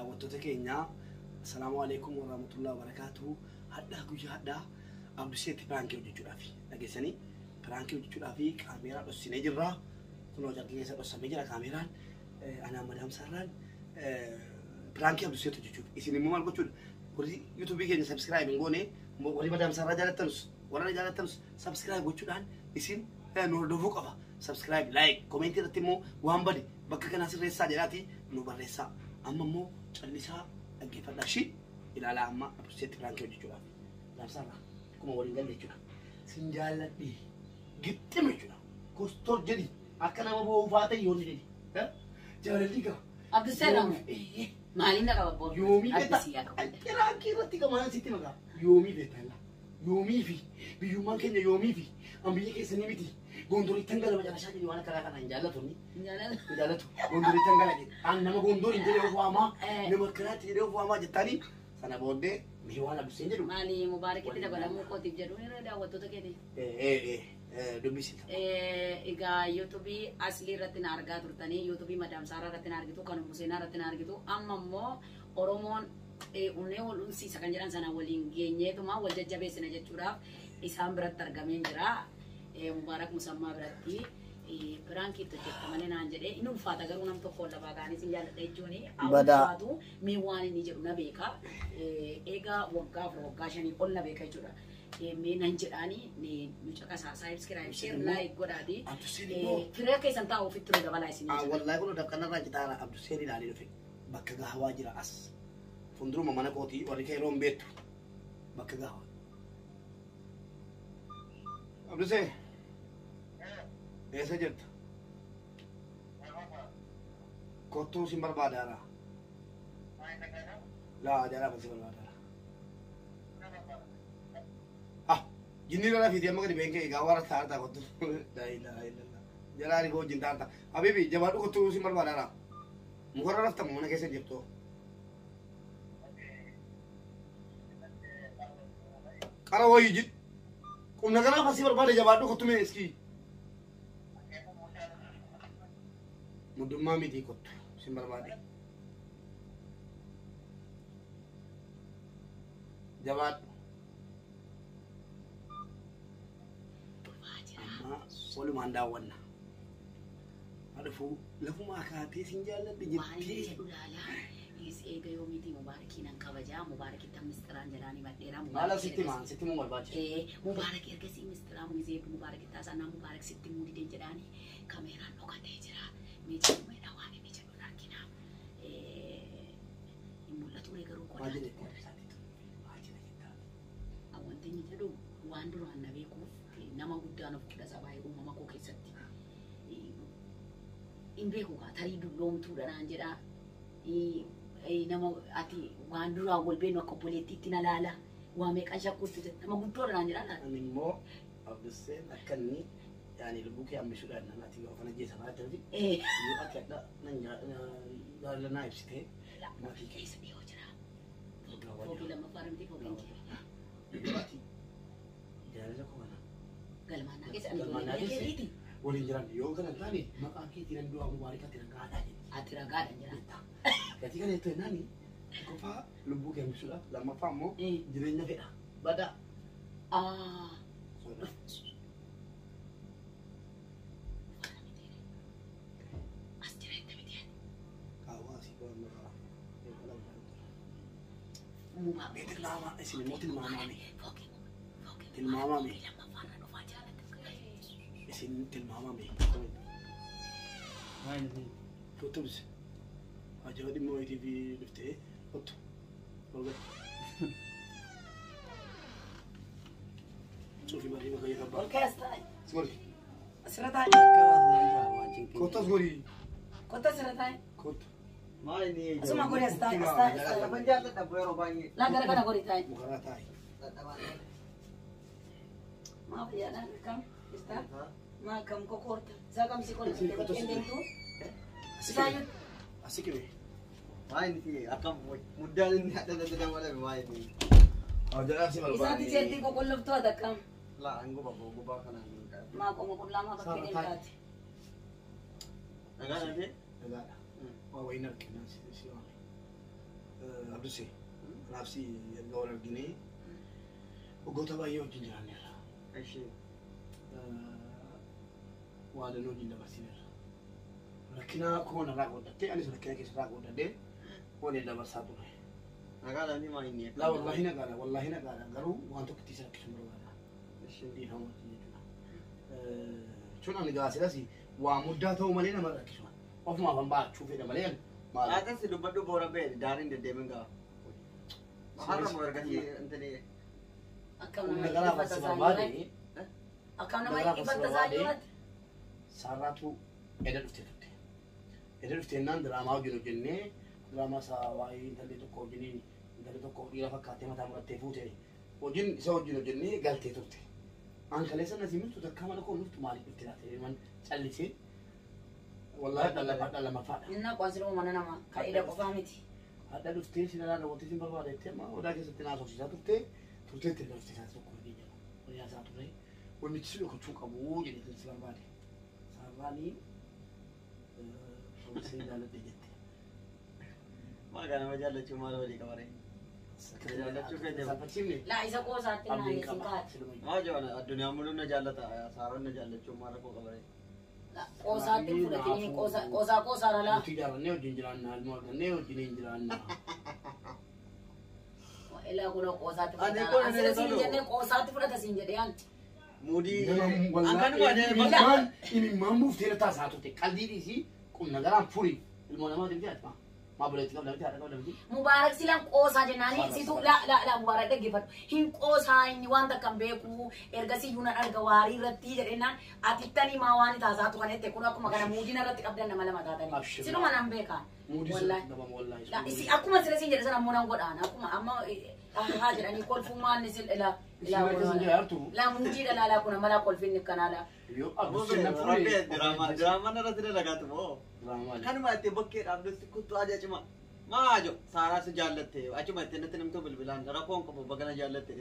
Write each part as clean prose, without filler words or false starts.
daawwattoota keenya assalaamu alaykum wa rahmatullahi wa barakatuh. Hadda guyyaa hadda Abduseeti pirankii hojjechuudhaaf dhageessanii pirankii hojjechuudhaaf kaameeraa dhossinee jirra. Kunoo jarri keessa dhossamee jira kaameeraan. Anaa madam sarraan pirankii Abduseeti hojjechuuf isin immoo maal gochuudha? Warri YouTube keenya subscribe hin goone warri madam sarraa jaalattanus warra jaalattanus subscribe gochuudhaan isin nu hordofuu qaba. Subscribe, like, comment irratti immoo waan bade bakka kana sirreessaa jedhaati nu barreessaa. Amma immoo callisaa dhaggeeffadhaa shi ilaalaa amma Abduseeti pirankii hojjechuudhaaf. Labsarraa kuma waliin galle jechuudha. Sin jaalladhi gixxime jechuudha. Kostor jedhi akka nama boonfaa ta'e yoonni jedhi. Jaalalli qaba. Abduseedhamu maaliin na qaba boon? Yoomii beektaa pirankii irratti qamaan sitti maqaa. Yoomii beektaa yoomii fi biyyummaan keenya yoomii fi ambiyya keessanii miti. Gondori tangala macarashaa jedhi waan akka kanaa hin jaallatuni. Hin jaallatu. Gondori tangala jedhi. An nama gondori hin jedhee of waamaa nama kanaatti jedhee of waamaa jettanii sana booddee mi waan Abduseen jedhu. Maali Mubarakitti dabalamuu kootiif jedhu irra daawwattoota keeti. Dubbisita. Egaa YouTube asli irratti na argaa turtanii YouTube Madam Saaraa irratti na argitu kan Museenaa irratti na argitu amma immoo Oromoon unnee wal unsiisa kan jedhan sana waliin geenyeetuma wal jajjabeessina jechuudhaaf isaan biratti argamee jira. Mubarak Musammaa biratti pirankii hojjetamanii naan jedhee inni ulfaata garuu nam tokko lafaa gaanis hin jaalladha jechuun ulfaatu mi waan inni jedhu na beeka. Egaa waggaa 5 ol na beeka jechuudha. Mi nan jedhaani nu caqasaa subscribe share like godhaati. Firee keessan taa'u ofitti nu dabalaa isin. Wallahi kun dakkanarraa citaara Abduseen ilaalee dhufe bakka gaawaa jira as funduruma mana kootii warri kee roon beektu bakka gaawaa. Abduseen eessa jirta? Kottuu sin barbaadaara. Laa jaalaba si barbaadaara. Jinni lala fiiti amma gadi beenkee egaa warra taartaa kottuu. Laa ilaaha illallah. Jalaani koo wajjin taartaa. Habiibi jabaadhu kottuu sin barbaadaara. Mukarra raftamu mana keessa jirtu. Qara wayii jid. Qumna kanaaf asii barbaade jabaadhu kottuu mee iskii. Mudummaa miti kottu sin barbaade. Jabaadhu. Amma walumaan daawwanna. Adufuu lafumaa kaatee sin jaalladhe jettee. Eega yoomiiti Mubarakiin an kabajaa Mubarakitti mistiraan jedhaanii madheeraa. Maala sitti maan sitti muu barbaachisa. Mubarak ergasii mistiraan muuzee Mubarakitti taasisanii Mubarak sitti muu didee jedhaanii kaameeraan dhokatee jira. Meeshaa uumedha waan inni jedhu rakkinaa. Hin mul'atu garuu qodaa. Wanti inni jedhu waan duraan na beekuuf nama guddaan of kudha sabaa uumama koo keessatti. Hin beeku tarii dulloomtuudha naan jedhaa. Nama ati waan duraa wal beenu akka obboleettiitti na laala. Waa meeqan shakkuutti nama guddoodha naan jedhaa. Ani immoo Abduseen akka inni yani lubbuu kee hambisuudhaan nan ati of ajjeesa fa'aa jirti. Yoo ati adda nan jaallanaa ibsitee maatii keessa dhiyoo jira. Foogii lammaffaa miti foogiin kee. Yoo ati jaalala koo kana. Galmaannaa keessa ani waliin keetiiti. Waliin jiran yoo kana taane maqaa keetii nan du'aa Mubarakatti ragaadhaa jedhi. Ati ragaadhaan jiraata. Gati kana itti naani qofaa lubbuu kee hambisuudhaaf lammaffaa immoo jireenya fedha. Bada. Tilmaama isin immoo tilmaamaami. Tilmaamaami. Isin tilmaamaami. Tutubsi. Ajaa dhimma wayitii fi dhuftee kottu. Olga. Suufi marii bakka eeggabaa. Olkees taa'e. Sgori. Asirra taa'e. Kotta sgori. Kotta asirra taa'e. Kotta. Maali Asuma gori as taa'e as taa'e. Lapan jaalladha yeroo baay'ee. Laa gara kana gori taa'e. Mukarraa taa'e. Maa fayyadaan kam istaa? Maa kam kokoorta? Isaa kam si qola? Endeetu? Isaayyuu. Asii kibee. Maali akkam muddaan inni adda adda malame maali. Ajaa'ibaa si barbaade. Isaati jeetii qoqqolloftuu ati akkam? Laa angoo gubaa kanaan. Maa qomo qullaamaa bakkee deemtaati. Dhagaa dhagee? Dhagaadha. Waa wayiin arginaa si waan. Abdusee raabsi erga wal arginee waggoota baay'ee wajjin jiraanneerra. Ishee. Waan inni wajjin dabarsineerra. Rakkina koo narraa qooddattee anis rakkina keessarraa qooddadhee waliin dabarsaa ture. Nagaadhaan ni maa inni? Laa wallahi nagaadha garuu waan tokko itti rakkisu barbaada. Ishee. Dhiifama jechuudha. Jechuun ani gaasiidhas waa muddaa ta'uu malee nama rakkisu. Ofumaaf an baachuu fedha malee maal? Aadaa si dubbadhu boora ba'e daariin deddeemin ga'a. Har'a moo ergasii intini Akkam nama iffata isaanii akkam nama iffata isaanii Sarraatu edda dhuftee turte. Edda dhufteennaan diraamaa wajjin hojjennee diraamaa isaa waa'ee intalli tokko wajjiniin intalli tokko dhiira fakkaatee mataa murattee fuute wajjin isa wajjin hojjennee galtee turte. An kaleessa nasi miltu takka mana koo nuftu maaliif dhuftee laatee man callisee wallahi dhala mafaadha. Inna qoonsiluu mana nama ka'ida qofaa miti. Hadda dhuftee sinadhaa daawwattee sin barbaadettee amma odaa keessatti naasofsiisaa turteetti erga dhuftee isaati tokko hojii jala. Wayyaa isaa turre wannichi si dhokachuu qabu jedhee si barbaade. Sarraanii Obsee jaalladhe jette. Maagaa nama jaallachuu maal walii qabaree? Jaallachuu fedhe. Salphachiifne. Laa isa qoosaatti naanee sin kaati. Maa jawana addunyaa mul'uun na jaallata saaronni na jaallachuu maal koo qabaree? Qoosaatti fudhatanii qoosaa laa. Nuti ijaarannee wajjin jiraannaa ilmoo argannee wajjin hin jiraannaa. Ilaa kun qoosaatti fudhata. Asirra siin jennee qoosaatti fudhata siin jedhee anti. Mudii imimmaan buuftee taasaa turte qalbii dhiisii kun nagaraan furii ilmoo namaa deemtee atma maa buleetti qabdamtee haadha qabdamtee. Mubaarak silaan qoosaa jennaanii situ la mubaarak dhaggeeffadhu hin qoosaa inni waan takka hin beeku ergasii yuunan arga waarii irratti jedhennaan atittanii maa waan taasaatu kan jette kun akkuma kana muudina irratti qabdan nama lama taatanii sinuma nan beekaan. Wallahi akkuma sila siin jedhe sana ammoo nan godhaan akkuma amma haa jedhanii kolfummaan ni ila la muudii dhalaalaa kun amala kolfinni kanaala. Diraamaan irratti dalagaatu moo? Kanuma itti bakkee dhaabdutti kuttuu adii acima. Maajo Saaraa si jaallatte achuma itti natti namtu bilbilaan rakkoon qabu bagana jaallatte.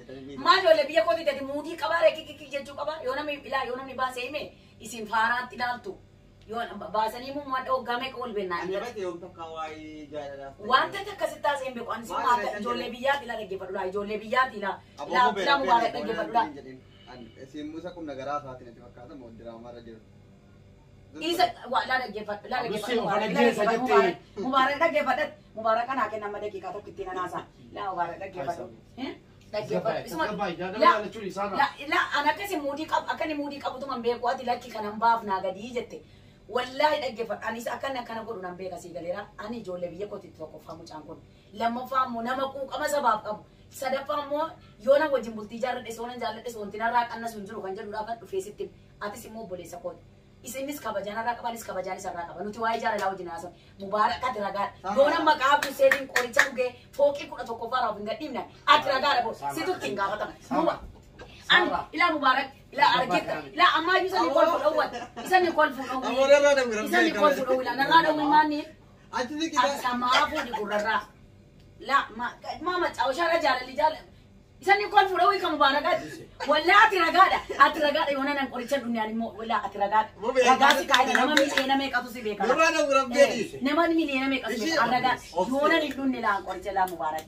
Maajoollee biyya kootii tati muudii qabaa reekikiki jechuu qabaa yoo namni baasee hime isin faaraatti ilaaltu. Baasanii muu madda hoggaamee ol bennaa. Wanta akkasitti taaseen beeku ani simmaa ijoollee biyyaati la dhaggeeffadhu ijoollee biyyaati la mubaarak dhaggeeffadhu. Simmuusa kun nagaraa isaatiin itti fakkaata moo diraamaa irra jiru. Isa la dhaggeeffadhu mubaarak dhaggeeffadhu mubaarak kanaa kenna amma daqiiqaa tokko ittiin anaasaa la mubaarak dhaggeeffadhu. La an akkasi muudii qabu akkani muudii qabutuma beeku ati lakki kanan baafnaa gadii jette. Wallahi dhaggeeffadhu anis akkana godhu nan beeka sii galeera ani ijoollee biyya kootiitti tokkoffaa mucaan kun lammaffaa immoo nama quuqama sabaaf qabu sadaffaa immoo yoo na wajjin bultii jaalladhe soonan jaalladhe soontinarraa qannas hin jiru kan jedhuudhaaf dhufee sitti atis immoo obboleessa kooti isinis kabajaanarraa qabanis kabajaan isarraa qaba nuti waa'ee jaalalaa wajjin haasawu mubaarak ati ragaadha yoo nama qaabdu seetiin qoricha dhugee fooqii 11ffaa raaf hin gadhiifne ati ragaadha boo situtti hin gaafatama ila mubaarak ila argita ila amma isani kol fudhawwan isani kol fudhawwan isani kol fudhawwan narraa dhawwi maani ati samaa fuudhi gurrarraa la ma caawshaara jaalalli isani kol fudhawwi kan mubaarakaati wallaa ati ragaadha yoona nan qoricha dunyaan immoo wallaa ati ragaadha ragaati kaayida nama miliyoona meeqatu si beeka nama miliyoona meeqatu si beeka ragaadha yoona ni dunni laan qoricha laa mubaarak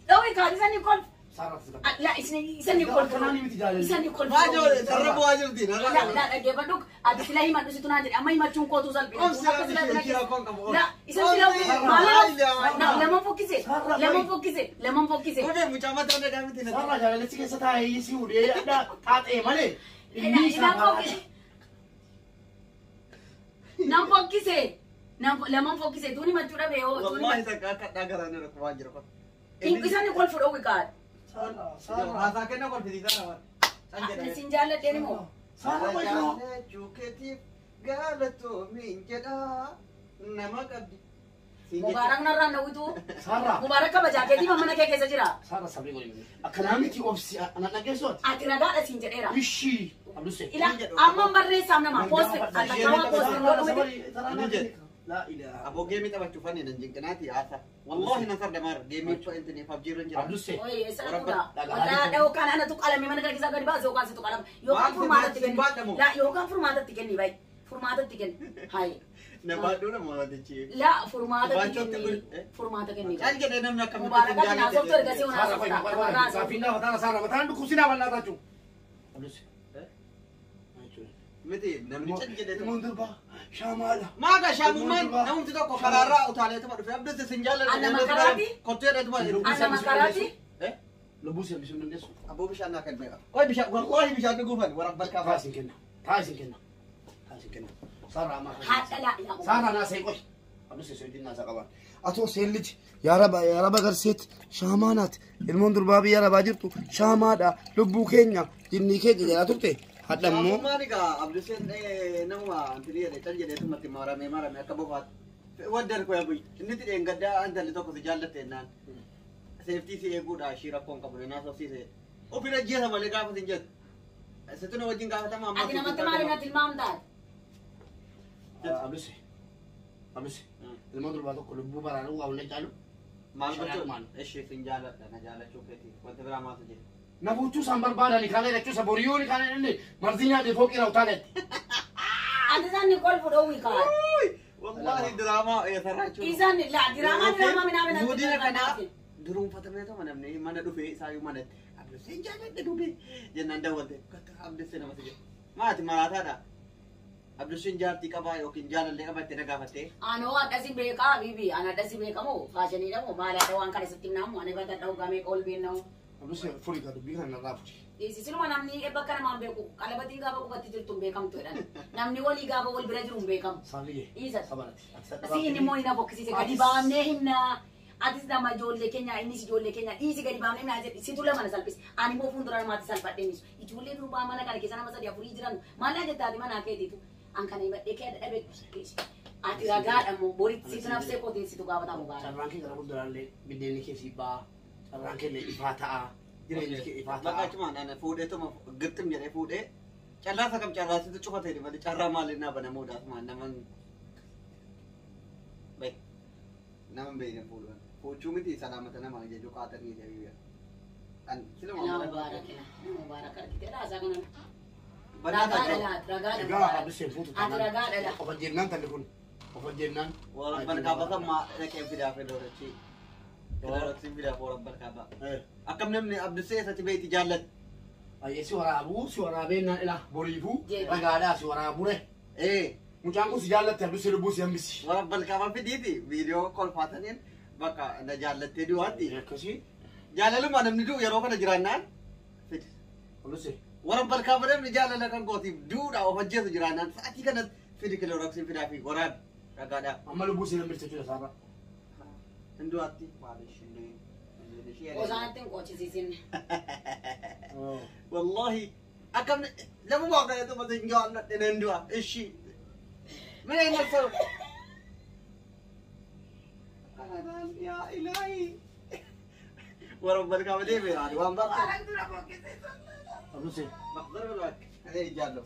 dhawwi kaati isani kol لا إسني كل فلان إسني كل فلان ترى بواجر دين لا جيب بدوك أدي سلاهي ما تسيتون عندي أما يما تشون كوتو زال بينا لا إسني لا لما فوكسي هو مجامع تاني دامي تنا سارة جالس لسه كستا هي سيوري لا تات إيه ماله نام فوكسي توني ما تورا بيو والله سكاكا داغرانا ركواجر كون إسني كل فلان ويكاد Rasa kena kau beri tanah. Sin jalan dia ni mo. Sarah macam cuketif galatu minjada nama kabdi. Mubarak narra na itu. Sarah. Mubarak ka baca jadi mana kayak kesa jira. Sarah sabri boleh. Akanami ti opsi anak nak kesot. Atiraga ada sin jadera. Ishi. Abdus. Ila amma barre samna ma post atakawa post لا إله أبو جيمي تبع تشوفني ننجن كناتي عسى والله نصر دمار جيمي شو أنتني فبجير نجرا عبدوسي أوه سلام ولا لو كان أنا تقول من غير كذا قريبا زو كان ستقول يو كان فرمادة تكني لا يو كان فرمادة تكني باي فرمادة تكني هاي Nabaaduu nama watichi. لا فورماتا Baachootti كني kun. فورماتا كني Maal jedhee namni akkamitti مباركة hin نازل jaallatee? ترجع سيونا Saara fayyadu barbaada. Saafiin gaafataan saara mataan dhukkubsinaa bal'aa taachuu. Abdus. Miti namni cal jedhee Ilmoon durbaa shaamaadha. Maaga shaamummaan namumti tokko karaarraa utaaleetuma dhufe abdus isin jaalladhe. Anna makaraati? Kotteedhatuma. أنا مكراتي Lubbuu si hambisuu hin dandeessu. Abboo bishaan naa kan beeka. Qoy bishaan wallahi bishaan dhuguufan warabbal kaafaa. Taasiin kenna. Taasiin kenna. Taasiin kenna. Saara ammaa. حتى لا يا Saara naa see qoy. Abdus see hojii naasaa qabaan. Atoo seelliti yaa raba garseet shaamaanaat ilmoon durbaa biyya rabaa jirtu shaamaadha lubbuu keenya jinnii keenya jedhaa turte hadha immoo. Shaamummaan egaa abduseen nama antini jedhe cal jedheetumatti maramee akka bofaat. Waddar koya buy. Inni tidheen gaddaa antalli tokko si jaallatte ennaan. Seeftii si eeguudha ishii rakkoon qabu naa soofsiise. Ofirra jeesa malee gaafa sin jettu. Situ na wajjin gaafatama amma. أدي نمت مالي نت المام دار Abdus. Abdus. Ilmoon durbaa tokko lubbuu baraanuu waa waliin caalu. Maal Shanaat gochuu? maal? Ishee sin jaalladha na jaallachuu keeti. Wanti biraa maaltu jira? Nabuuchuu isaan barbaadani kalee jechuusa boriyooni kalee inni marzii nyaatee fooqii raawutaaletti. أدي زاني كل فدوي كار Wallahi diraamaa sarraachuu. إذا لا دراما من أمين Guddina kanaa duruunfatamee tama namni mana dhufee isaayyuu manatti. Abduseen jaalladha dhufee jennaan daawwatte. Abduseen namatti jira. Maati maraataadha. Abduseen jaartii qabaa yookiin jaalallee qabaa itti na gaafattee. أنا أدسي بيكا بيبي أنا أدسي بيكا مو فاشني ده مو مالا ده وان كاري ستيم نامو أنا بدأ ده وقامي كول بينه Abdus furii ka dubbii kana narraa fuudhi. Isilu mana namni ebba kana man beeku qalabati gaafa qubatti jirtu beekam tuedhan namni walii gaafa wal bira jiru beekam Saaliyyee. isa Sabanati. si inni moo ina bokkisiise gadi baamnee himna atis nama ijoollee keenya innis ijoollee keenya dhiisi gadi baamnee himna jedhi situ lama na salphis ani moo fuuldura namaatti salphadhee nisu ijoollee durbaa mana kana keessa nama sadii afurii jiran maallaa jettaati mana keetiitu an kana himadhee kee dadhabee ati ragaadha moo boritti situ nafsee kootiin situ gaafata mugaara Carraan kee gara fuulduraallee biddeenni kee si ba'a. Carraan kee illee ifaa ta'a. Jireenyi kee ifaa ta'a. Maqaachumaan ana fuudheetuma gittim jedhee fuudhee carraa kam carraasitu cufatee malee carraa maaliin naa banamuudhaaf maal naman bee naman beekne fuudhan fuudhuu miti salaamata namaa jechuu qaatanii jedhee an siluma mubaarak arkitee dhaasaa kanan Banaa Egaa Abdus fuutu ati ragaadha Of jennaan talli kun. Of jennaan. warabban kaabata maa dhaqee fidaaf doorachi doorachi fidaaf warabban kaabaa akkam namni abdusee isatti beekti jaallatu. Ayyee si waraabuu si waraabee naan ilaa boriifuu ragaadhaa si waraabure. Mucaan kun si jaallatti Abdus lubbuu si hambisi. Warabban kaabaa fidiiti viidiyoo kolfaataniin bakka na jaallattee du'aatti. Akkasii. Jaalaluma namni du'u yeroo kana jiraannaan fidi. Abdus. Warabban kaabaa namni jaalala kan gootiif du'uudha of ajjeesu jiraannaan sa'aatii kanatti fidi kilooraksiin fidaa fi waraabi ragaadhaa. Amma lubbuu si hambisi jechuudha saarra. Hinduatti maalish Osaantiin qochisiisin. Wallahi akkam lama waa kana tuma sin jaalladhe nan du'a ishi mee na so ya ilahi warabban kaabaa deemee yaadu waan baqa Abdus. maqdar balak alee jaallo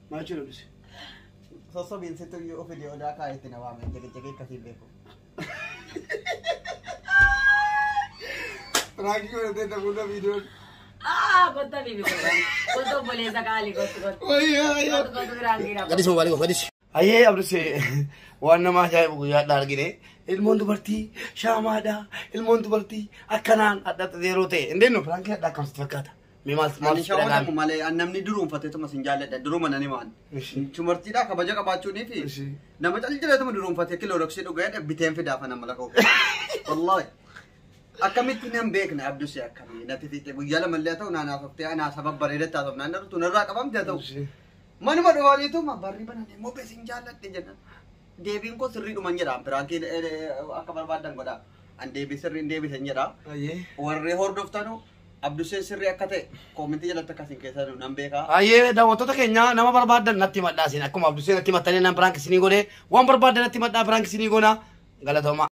Maal jechuudha Abdus? sossobiin situ yoo fidee odaa kaayetti na waame jegejegee akkasii beeku. Raakii godhatee taphudha viidiyoon. Gotta bibi kotan. Gotta boleh sekali gotta. Wayyaa. Gotta birangira. Gadis mau balik kok gadis. Ayyee Abdus waan nama ajaa'ibu guyyaadha argine ilmoon dubartii shaamaadha ilmoon dubartii akkanaan adda yeroo ta'e indeenno firaankii adda akkamsitti fakkaata. Ani shaawwatamu malee namni duruunfatee tuma sin jaalladha duruma nani maan. Tumartiidhaa kabaja qabaachuunii fi nama caljireetuma duruunfatee kilooraksii dhugaa biteen fidaafa nama lakoo. Wallahi. Akkamitti nan beekna Abdusee akkamii natti fiixee guyyaa lamallee ta'u naanaaf haftee anaa sabab bareedattaa ta'u naannoo tunarraa qabamte ta'u. Manuma dhufaaniituma barri banan immoo beesin jaalladhe jenna. Deebiin koo sirriidhuman jedha firaankii akka barbaadan godha. An deebii sirriin deebisan jedha. Warree hordoftanu Abdusee sirrii akka ta'e koomentii jalatti akkasiin keessa nan beekaa. Ayyee daawwattoota keenya nama barbaadan natti madhaasin akkuma Abdusee natti mattanii nan firaankii isinii godhee waan barbaadan natti madhaa firaankii isinii goona galatooma.